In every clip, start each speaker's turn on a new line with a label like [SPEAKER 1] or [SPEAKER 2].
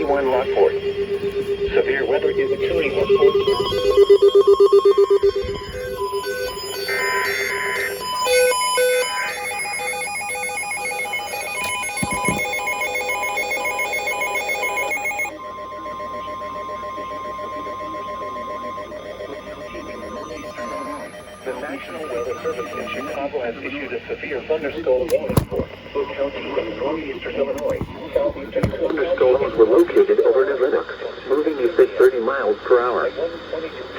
[SPEAKER 1] 21 Lockport. Severe weather is occurring or The National Weather Service in Chicago has issued a severe thunderstorm warning for Will County in northeastern Illinois. Southeastern thunderstorms were located over New Lenox, moving east at 30 miles per hour.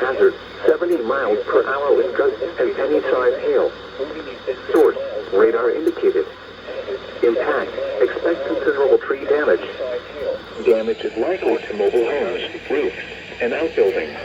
[SPEAKER 1] Hazard, 70 miles per hour with gusts and penny-sized hail. Source, radar indicated. Impact, expect considerable tree damage. Damage is likely to mobile homes, roofs, and outbuildings.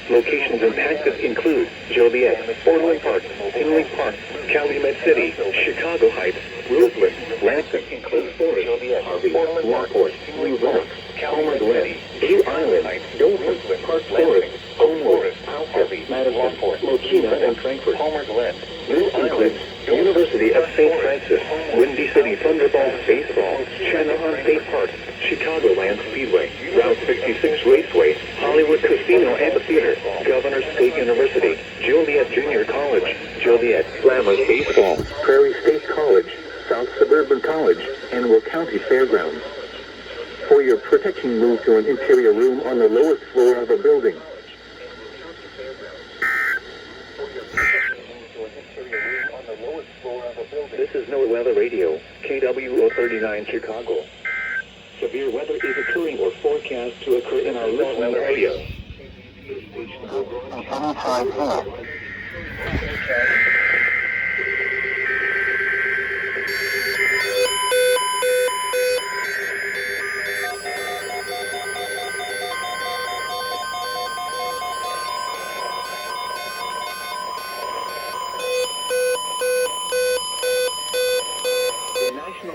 [SPEAKER 1] Locations impacted include Joliet, Orland Park, Tinley Park, Calumet City, Chicago Heights, Roseland, Lansing, includes Forest, Harvey, Lockport, New Lenox, Calmer Glen, Blue Island, Dothan, Park Forest, Homewood, Harvey, Madison, Mokina, and Frankfurt, Palmer Glen, Blue Island, University of St. Francis, Windy City Thunderbolts Baseball, Channahon State Park, Chicagoland Speedway, Route 66 Raceway, Hollywood Casino Amphitheater, Governor State University, Joliet Junior College, Joliet Slammers Baseball, Prairie State College, South Suburban College, and Will County Fairgrounds. For your protection, move to an interior room on the lowest floor of a building. This is NOAA Weather Radio, KWO 39 Chicago. Severe weather is occurring or forecast to occur in our listening area.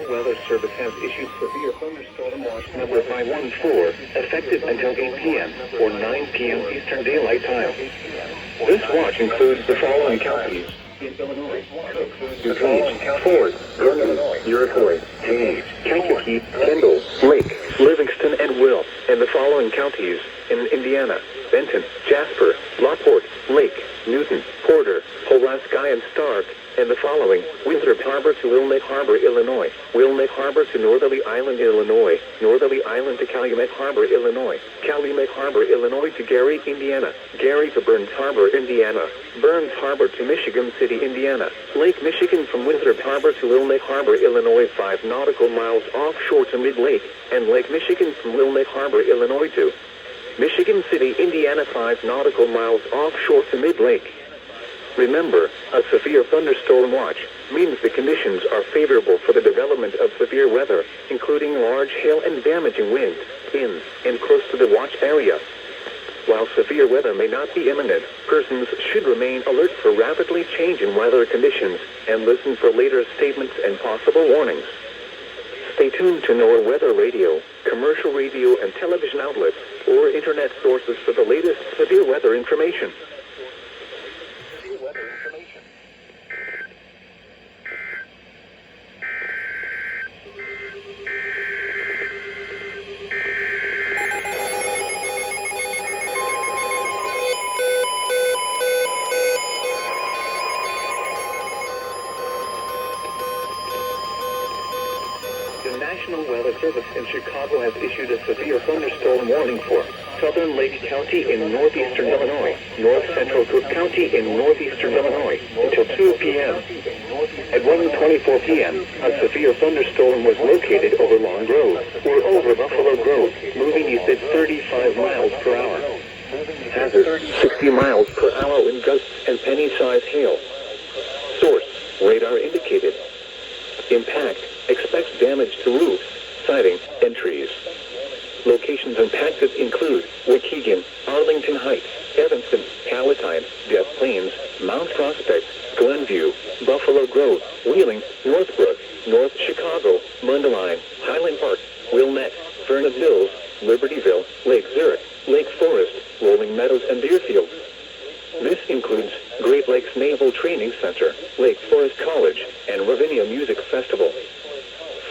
[SPEAKER 1] Weather Service has issued severe thunderstorm watch number 514, effective until 8 p.m. or 9 p.m. Eastern Daylight Time. This watch includes the following counties in Illinois: DuPage, Ford, Vernon, Iroquois, Page, Kankakee, Kendall, Lake, Livingston, and Will, and the following counties in Indiana: Benton, Jasper, Lockport, Lake, Newton, Porter, Pulaski, and Stark, and the following: Winthrop Harbor to Wilmette Harbor, Illinois; Wilmette Harbor to Northerly Island, Illinois; Northerly Island to Calumet Harbor, Illinois; Calumet Harbor, Illinois to Gary, Indiana; Gary to Burns Harbor, Indiana; Burns Harbor to Michigan City, Indiana; Lake Michigan from Winthrop Harbor to Wilmette Harbor, Illinois 5 nautical miles offshore to Mid-Lake; and Lake Michigan from Wilmette Harbor, Illinois to Michigan City, Indiana 5 nautical miles offshore to Mid-Lake. Remember, a severe thunderstorm watch means the conditions are favorable for the development of severe weather, including large hail and damaging winds, in and close to the watch area. While severe weather may not be imminent, persons should remain alert for rapidly changing weather conditions and listen for later statements and possible warnings. Stay tuned to NOAA Weather Radio, commercial radio and television outlets, or internet sources for the latest severe weather information. The National Weather Service in Chicago has issued a severe thunderstorm warning for Southern Lake County in northeastern Illinois, North Central Cook County in northeastern Illinois, until 2 p.m. At 1:24 p.m., a severe thunderstorm was located over Long Grove, or over Buffalo Grove, moving east at 35 miles per hour. Hazard, 60 miles per hour wind gusts and penny-sized hail. Source, radar indicated. Impact, expect damage to roofs, siding, and trees. Locations impacted include Waukegan, Arlington Heights, Evanston, Palatine, Des Plaines, Mount Prospect, Glenview, Buffalo Grove, Wheeling, Northbrook, North Chicago, Mundelein, Highland Park, Wilmette, Vernon Hills, Libertyville, Lake Zurich, Lake Forest, Rolling Meadows, and Deerfield. This includes Great Lakes Naval Training Center, Lake Forest College, and Ravinia Music Festival.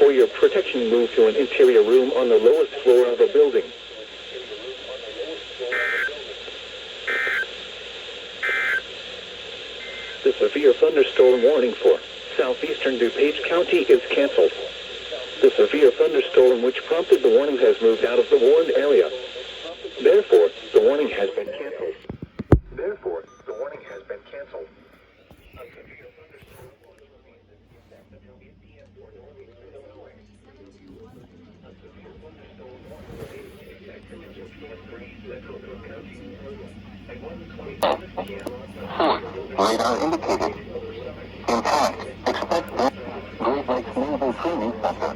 [SPEAKER 1] For your protection, move to an interior room on the lowest floor of a building. The severe thunderstorm warning for southeastern DuPage County is canceled. The severe thunderstorm which prompted the warning has moved out of the warned area. Therefore, the warning has been canceled. Therefore, the warning has been canceled.
[SPEAKER 2] Radar indicated. In fact, expect that Great Lakes Naval Training Center.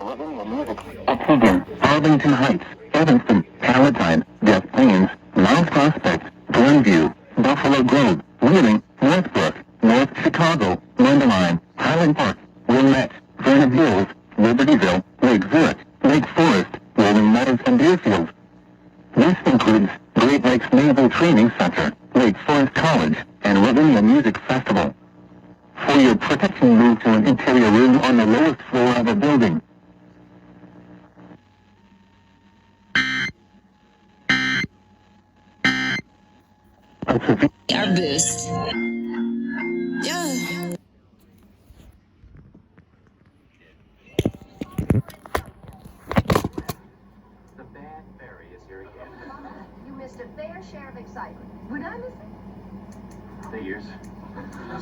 [SPEAKER 2] Living the music. Achigan, Arlington Heights, Evanston, Palatine, Des Plaines, Mount Prospect, Glenview, Buffalo Grove, Wheeling, Northbrook, North Chicago, Mundelein, Highland Park, Wilmette, Vernon Hills, Libertyville, Lake Zurich, Lake Forest, Rolling Meadows, and Deerfield. This includes Great Lakes Naval Training Center, Lake Forest College, and Ravinia Music Festival. For your protection, move to an interior room on the lowest floor of a building.
[SPEAKER 3] Our boost. Yeah.
[SPEAKER 4] The bad fairy is here again.
[SPEAKER 5] You missed a fair share of excitement. Would I miss it?
[SPEAKER 4] Figures.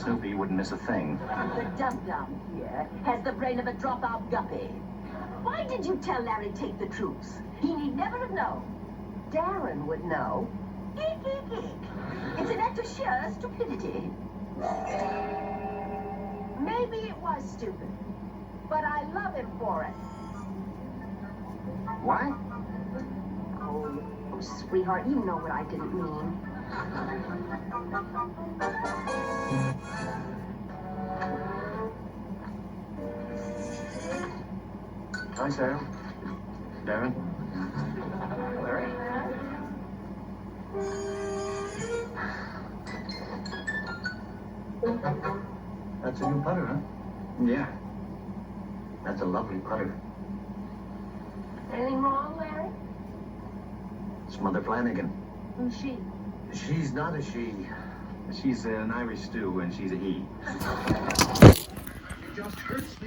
[SPEAKER 4] Snoopy wouldn't miss a thing.
[SPEAKER 5] The dum-dum here has the brain of a drop-out guppy. Why did you tell Larry take the troops? He need never have known. Darren would know. Eek, eek, eek. It's an act of sheer stupidity. Maybe it was stupid, but I love him for it.
[SPEAKER 4] Why?
[SPEAKER 5] Oh, sweetheart, you know what I didn't mean.
[SPEAKER 4] Hi, Sarah. Darren. Larry. That's a new putter, huh? Yeah. That's a lovely putter.
[SPEAKER 5] Anything wrong, Larry?
[SPEAKER 4] It's Mother Flanagan.
[SPEAKER 5] Who's she?
[SPEAKER 4] She's not a she. She's an Irish stew, and she's a he. It just hurts me.